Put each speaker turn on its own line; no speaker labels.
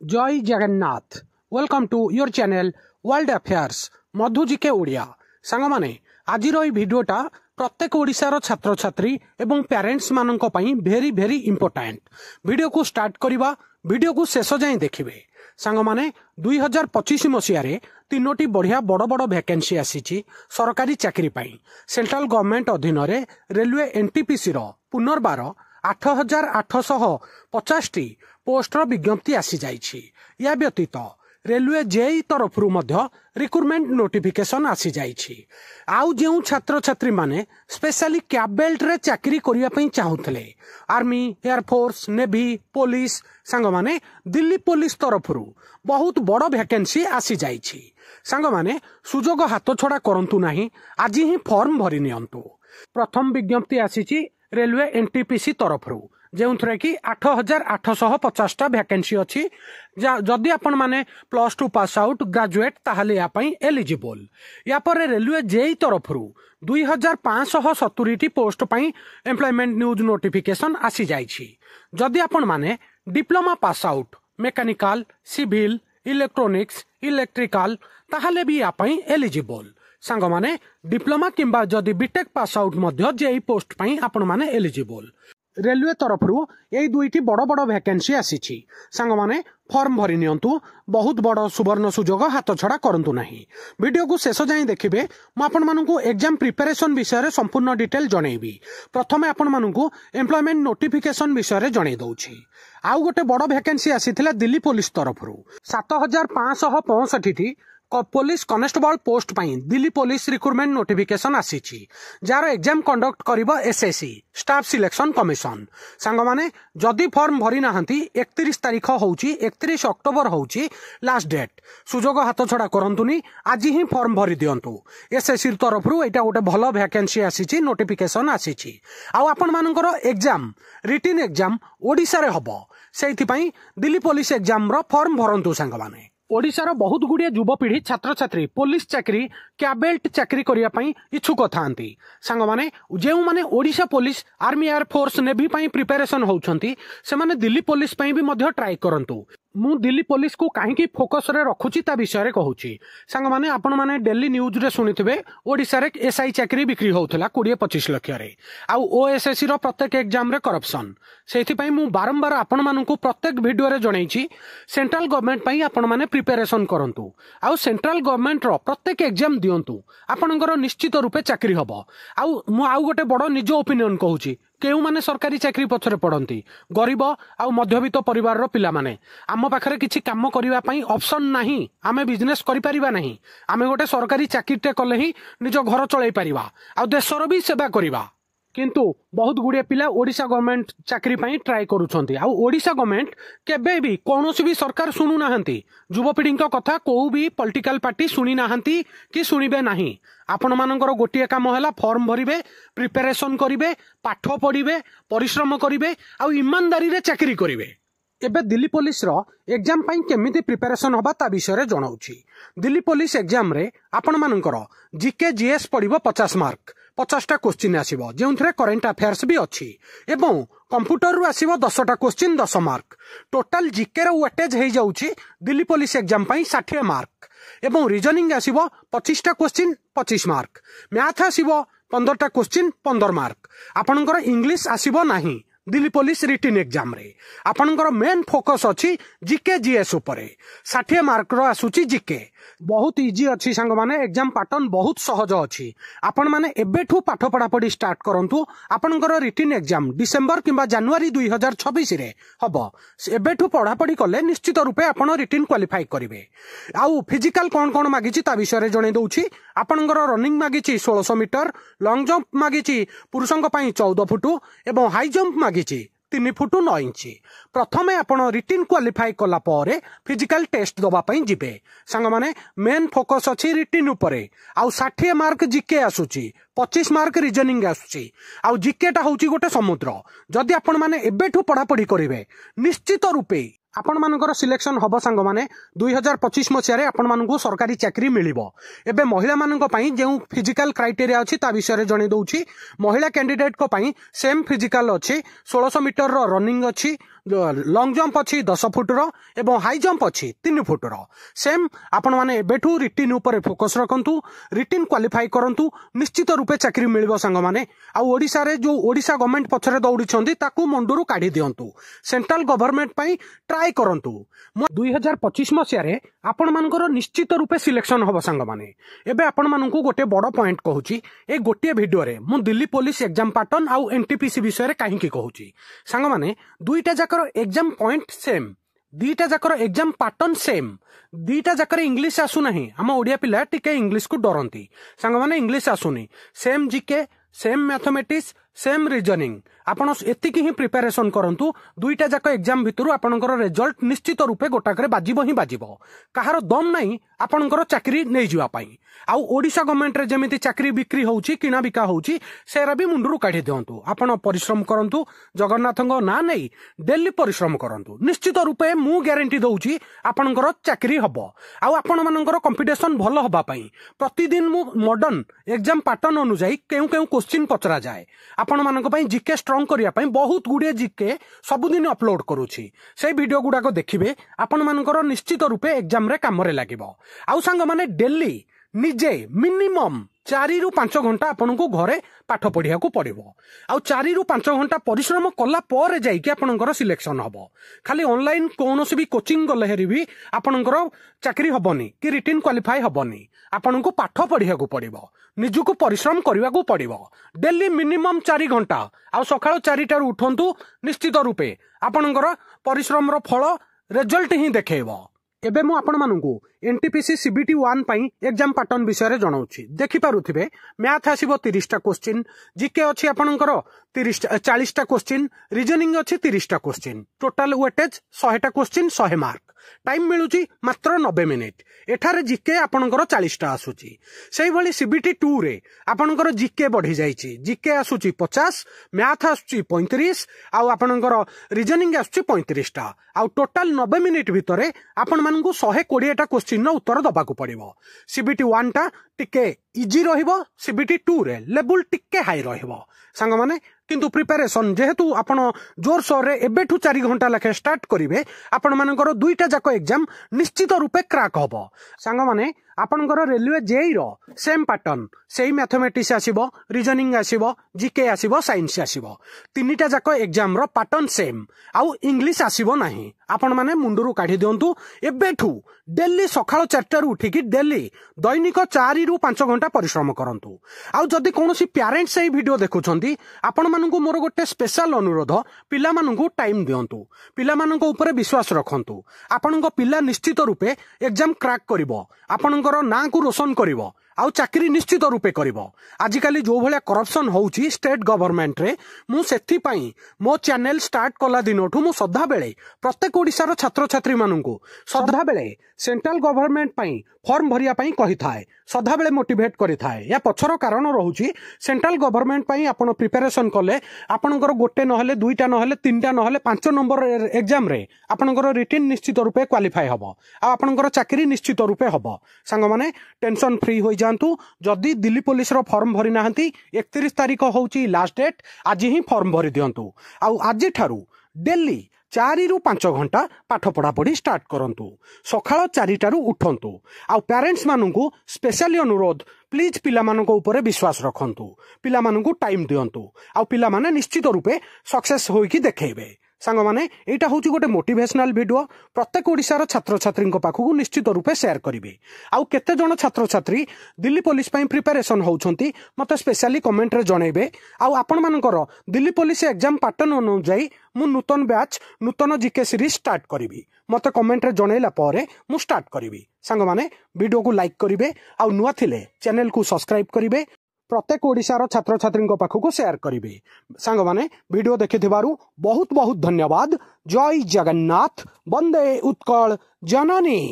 जय Jagannath. Welcome to your channel world affairs Madhu GK Odia. सांग माने आज भिडियोटा प्रत्येक ओडिशार छात्र छात्री एवं पेरेंट्स मानक पई भेरी भेरी इंपोर्टेंट। वीडियो को स्टार्ट करिबा, वीडियो को शेष जाए देखिबे। सांग माने 2025 मसीह तीनोटी बढ़िया बड़ बड़ वैकेंसी आसीची सरकारी चाकरी पाई। सेंट्रल गवर्नमेंट अधीन रे रेलवे एनटीपीसी रो पुनर्बार 8850 टी पोस्टर विज्ञप्ति आसी जाइछि। या व्यतीत रेलवे जेई तरफ रिक्रुटमेंट नोटिफिकेशन आसी जाइछि। आउ जेउ छात्र छात्री माने स्पेशली कैब बेल्ट रे चाकरी करिया पई चाहुथले, आर्मी, एयरफोर्स, नेवी, पुलिस, सांग माने दिल्ली पुलिस तरफ बहुत बड़ वैकेंसी आसी जाइछि। सांग माने सुजोग हाथ छड़ा करंतु नाही, आज ही फॉर्म भरि नियंतु। प्रथम विज्ञप्ति आसीछि रेलवे एनटीपीसी तरफ जो कि 8850 टा वैकेंसी अच्छी। जदि आपण माने +2 पास आउट ग्रेजुएट ताहले या पई एलिजिबल। या पर रेलवे जेई तरफ 2570 टी पोस्ट पई एम्प्लॉयमेंट न्यूज नोटिफिकेशन आसी जाइछि। जदि आपण माने diploma pass out mechanical, civil, electronics, electrical ताहले भी या पई एलिजिबल। सांग माने डिप्लोमा किंबा जदि बीटेक पास आउट मध्य जेई पोस्ट पई आपण माने एलिजिबल। रेलवे तरफ यही दुईटी बड़ बड़ वैकेंसी आसीछि। सांग माने फॉर्म भरि नियंतु। बहुत बड़ सुवर्ण सुजोग हाथ छड़ा करंतु नाही। वीडियो को शेष जाए देखिबे। मु आपण मानकु एग्जाम प्रिपरेशन विषय रे संपूर्ण डिटेल जणैबी। प्रथमे आपण मानकु एम्प्लॉयमेंट नोटिफिकेशन विषय रे जणै दउछि। आउ गोटे बड़ वैकेंसी आसीथिला दिल्ली पुलिस तरफ 7565 टी पुलिस कनेस्टेबल पोस्ट पाई दिल्ली पुलिस रिक्रुटमेंट नोटिफिकेशन आसीछि। जार एग्जाम कंडक्ट करिबो एसएससी स्टाफ सिलेक्शन कमिशन। सांग माने जदि फॉर्म भरि नाहंती 31 तारीख होउची, 31 अक्टोबर होउची लास्ट डेट। सुजोग हाथ छड़ा करंतुनी, आज ही फॉर्म भरि दियंतु। एसएससी तरफ एटा गोटे भलो वैकेंसी आसीछि, नोटिफिकेशन आसीछि। आ आपण मानकर एग्जाम रिटन एग्जाम ओडिसा रे हबो। सेहि पई दिल्ली पुलिस एग्जाम रो फॉर्म भरंतु। सांग माने ओडिशार बहुत गुड़िया युवपीढ़ी छात्र छात्री पुलिस चाकरी कैबेल्ट चाकरी करिया पई इच्छुक थांती। सांग माने जेउ माने Odisha police, army, air force, navy पई प्रिपरेशन होउछंती से माने दिल्ली पुलिस पई भी मध्य ट्राई करंतु। मु दिल्ली पुलिस को काहेकि फोकस रे रखुची ता विषय रे कहूची। सांग माने आपण माने डेली न्यूज रे सुनिथिबे ओडिसा रे एसआई चाकरी बिक्री होउथला 20-25 लाख रे। आ ओएसएससी रो प्रत्येक एग्जाम रे करप्शन। सेथि पई मु बारंबार आपण मानकु प्रत्येक वीडियो रे जणैची सेंट्रल गवर्नमेंट पई आपण माने प्रिपरेशन करंतु। आ सेंट्रल गवर्नमेंट रो प्रत्येक एग्जाम दियंतु, आपणकर निश्चित रूपे चाकरी हबो। आ मु आउ गोटे बड़ निज ओपिनियन कहूची। केउ माने सरकारी चाकरी पछरे पड़ती गरीब आ मध्यवित्त परिवार रो पिला माने आम पाखरे किछि काम करिवा पई ऑप्शन नाही, आमे बिजनेस करि परिबा नाही। आमे गोटे सरकारी चाकरीटे कले ही निज घर चलै परिबा आ देशर भी सेवा करिबा। किंतु बहुत गुड़िया पिला ओडिशा गवर्नमेंट चाकरी पाई ट्राई करूछंती। आ ओडिशा गवर्नमेंट केबे भी कौनसी भी सरकार सुनु नाहंती। युवपीढ़ी कथा को भी पॉलिटिकल पार्टी शुणी नाहंती कि शुणिबे नाही। आपण मानकर गोटिए काम हैला फॉर्म भरिबे, प्रिपरेशन करिबे, पाठ पढ़िबे, परिश्रम करिबे आ ईमानदारी रे चाकरी करिबे। एबे दिल्ली पुलिस रो एग्जाम पाई केमिति प्रिपरेशन होबा ता विषय रे जणाउछि। दिल्ली पुलिस एग्जाम रे आपण मानकर जीके जीएस पड़िबो 50 मार्क, 50 टा क्वेश्चन आसीबो जेउथरे करंट अफेयर्स भी अछि। एवं कंप्यूटर रु आसीबो 10 टा क्वेश्चन 10 मार्क। टोटल जीके रो वेटेज हे जाउछि दिल्ली पुलिस एग्जाम पाई 60 मार्क। एवं रीजनिंग आसीबो 25 टा क्वेश्चन 25 मार्क। मैथ आसीबो 15 टा क्वेश्चन 15 मार्क। आपणकर इंग्लिश आसीबो नाही दिल्ली पुलिस रिटन एग्जाम रे। आपणकर मेन फोकस अछि जीके जीएस उपरे। 60 मार्क रो आसुची जीके। बहुत इजी अच्छी सांग माने एग्जाम पैटर्न बहुत सहज अच्छी। आपण माने एबेठू पाठ पढ़ा पढ़ी स्टार्ट करंतु। आपणकर रिटन एग्जाम डिसेंबर किंबा जनवरी 2026 रे हबो। एबेठू पढ़ा पढ़ी कले निश्चित रूपे आपण रिटन क्वालिफाई करिवे। आउ फिजिकल कोन कोन मागिची ता विषय रे जणे दउची। आपणकर रनिंग मागिची 1600 मीटर, लॉन्ग जंप मागिची पुरुषंक पई 14 फुट एवं हाई जंप मागिची 3 फुट 9 इंच। प्रथमे आपण रिटन क्वालिफाई कला परे फिजिकल टेस्ट दबा पई जिबे। सांग माने मेन फोकस अछि रिटन उपरे। आउ 60 मार्क जीके आसुची, 25 मार्क रीजनिंग आसुची। आउ जीके टा होची गोटे समुद्र। जदि आपण माने एबेठू पढ़ा पढ़ी करिवे निश्चित रूपे आपण मानकर सिलेक्शन हब। सांग माने 2025 मसिया रे आपण मानकु सरकारी चाकरी मिलिबो। एबे महिला मानक पई जेउ फिजिकल क्राइटेरिया अछि ता विषय रे जणे दउछि। महिला कैंडिडेट को पई सेम फिजिकल अछि। 1600 मीटर रो रनिंग अछि, लॉन्ग जंप अच्छी 10 फुट एवं हाई जंप अच्छी 3 फुट सेम आपण मैंने एबेठू रिटिन ऊपर फोकस रखंतु रिटिन क्वालिफाई करंतु निश्चित रूपे चाकरी मिलिबो संग माने आ ओडिसा रे जो ओडिसा गवर्नमेंट पछरे दौड़ी ताकू मंडुरु काढी दियंतु सेंट्रल गवर्नमेंट पई ट्राई करंतु 2025 मसिया रे आपण मानकर निश्चित रूपे सिलेक्शन हबो संग माने एबे आपण मानकू गोटे बड़ पॉइंट कहूची ए गोटे वीडियो रे मु दिल्ली पुलिस एग्जाम पैटर्न आउ एनटीपीसी विषय रे काहे की कहूची संग माने दुईटा जाकर एग्जाम पॉइंट सेम दीटा जाकर एग्जाम पैटर्न सेम दीटा जाकर इंग्लिश आसु नहीं आम ओडिया पिला टिके इंग्लिश को डरंती सांग माने इंग्लिश आसुनी same GK same mathematics same reasoning आपण एतिकी ही प्रिपरेशन करंतु दुईटा जाक एग्जाम भितरु आपणकर रिजल्ट निश्चित रूपे गोटाकरे बाजिबो ही बाजिबो कहार दम नाही आपणकर चाकरी नै जिवा पई आउ ओडिसा गवर्नमेंट रे जेमिति चाकरी बिक्री होउची किना बिका होउची सेरा भी मुंडरू काढी दियंतु आपण परिश्रम करंतु जगन्नाथंग ना नै डेली परिश्रम करंतु निश्चित रूपे मु ग्यारंटी दउची आपणकर चाकरी हबो आउ आपण मानकर कंपटीशन भलो हबा पई प्रतिदिन मु मॉडर्न एग्जाम पैटर्न अनुसार केउ केउ क्वेश्चन पचरा जाय आपण मानक पई जीके स्ट्रांग करिया पई बहुत गुडे जीके सबुदिन अपलोड करूची से वीडियो गुडाको देखिबे आपण मानकर निश्चित रूपे एग्जाम रे काम रे लागिबो आउ संग माने डेली निजे मिनिमम 4 ରୁ 5 घंटा आपन को घरे पाठ पढ़िया को पड़िबो आउ 4 ରୁ 5 घंटा परिश्रम कला पर जाइके आपनकर सिलेक्शन हबो खाली ऑनलाइन कोनोसी भी कोचिंग गले हेरी भी आपनकर चाकरी हबोनी कि रिटन क्वालिफाई हबोनी आपन को पाठ पढ़िया को पड़िबो निजु को परिश्रम करबा को पड़िबो डेली मिनिमम 4 घंटा आउ सकाळ 4 टार उठंतु निश्चित रूपे आपनकर परिश्रम रो फल रिजल्ट ही देखेबो एबे मु आपण मानकू एनटीपीसी सीबीटी 1 पई एग्जाम पैटर्न विषय रे जणाउछि देखि पारुथिबे मैथ आसीबो 30 टा क्वेश्चन जीके अछि आपनकर 40 टा क्वेश्चन रीजनिंग अछि 30 टा क्वेश्चन टोटल वेटेज 100 टा क्वेश्चन 100 मार्क टाइम मिलुची मात्र 90 मिनिट एठारे जीके आपनकर 40 टा आसुची सेही भली सीबीटी 2 रे आपनकर जीके बढ़ी जाईची जीके आसुची 50 मैथ आसुची 35 आउ आपनकर रीजनिंग आसुची 35 टा आउ टोटल 90 मिनिट भितरे आपण मानकू 120 टा क्वेश्चन नो उत्तर दबा को पड़िबो सीबीटी 1 टा टिके इजी रहिबो सीबीटी 2 रे लेवल टिके हाई रहिबो सांग माने किंतु प्रिपरेशन जेहेतु आपण जोर सोर रे एबेठू 4 घंटा लखे स्टार्ट करिवे आपण मानकर दुईटा जाको एग्जाम निश्चित रूपे क्रैक हबो सांग माने आपनकर रेलवे जेई रो सेम पैटर्न सेही मैथमेटिक्स आसीबो रीजनिंग आसीबो जीके आसीबो साइंस आसीबो तीनटा जाको एग्जाम रो पैटर्न सेम आउ इंग्लिश आसीबो नाही आपण माने मुंडरू काढी दियंतु एबेठू डेली सकाळ 4 ରୁ उठिकी डेली दैनिक 4 ରୁ 5 घंटा परिश्रम करंतु आउ जदी कोनोसी पेरेंट्स एई वीडियो देखुछंती आपण मानकू मोर गोटे स्पेशल अनुरोध पिला मानकू टाइम दियंतु पिला मानकू ऊपर विश्वास रखंतु आपनको पिला निश्चित रूपे एग्जाम क्रैक करिवो आपनकर ना को रोशन करिवो आउ चाकरी निश्चित रूपे करिवो आजिकाली जो भले करप्शन होउची स्टेट गवर्नमेंट रे मु सेथि पई मो चैनल स्टार्ट कला दिनोठू मु सदा बेले प्रत्येक ओडिसा रो छात्र छात्री माननकू सदा बेले सेंट्रल गवर्नमेंट पई फॉर्म भरिया पई कहि थाए सदा बेले मोटिवेट करि थाए या पछरो कारण रहउची सेंट्रल गवर्नमेंट पई आपण प्रिपरेशन कले आपनकर गोटे नहले दुईटा नहले तीनटा नहले 5 नंबर एग्जाम रे आपनकर रिटन निश्चित रूपे क्वालिफाई हबो आ आपनकर चाकरी निश्चित रूपे हबो संग माने टेंशन फ्री होई जानतु जदी दिल्ली पुलिस रो फॉर्म भरि नाहंती 31 तारिख होउची लास्ट डेट आज ही फॉर्म भरि दियंतु आ आज ठारू डेली 4 ରୁ 5 घंटा पाठ पढ़ा पढ़ी स्टार्ट करंतु सकाळ 4 टारू उठंतु आ पेरेंट्स माननकू स्पेशली अनुरोध प्लीज पिला माननको ऊपर विश्वास रखंतु पिला माननको टाइम दियंतु आ पिला माने निश्चित रूपे सक्सेस होई कि देखेबे सांग माने एटा होची गोटे मोटिवेशनल वीडियो प्रत्येक ओडिसा रो छात्र छात्री पाखु निश्चित रूपे शेयर करिवे आउ केते जण छात्र छात्री दिल्ली पुलिस पई प्रिपरेशन होउछंती मते स्पेशली कमेंट रे जणैबे आउ आपण मानकर दिल्ली पुलिस एग्जाम पैटर्न अनुसार मु नूतन बैच नूतन जीके सीरीज स्टार्ट करिवि मते कमेंट रे जणैला पारे मु स्टार्ट करिवि सांग माने वीडियो को लाइक करिवे आउ नुवा थिले चैनल को सब्सक्राइब करिवे प्रत्येक ओडिशार छात्र छात्री पाखक शेयर करिवे सांग माने वीडियो देखिथिबारु बहुत बहुत धन्यवाद जय जगन्नाथ वंदे उत्कल जननी।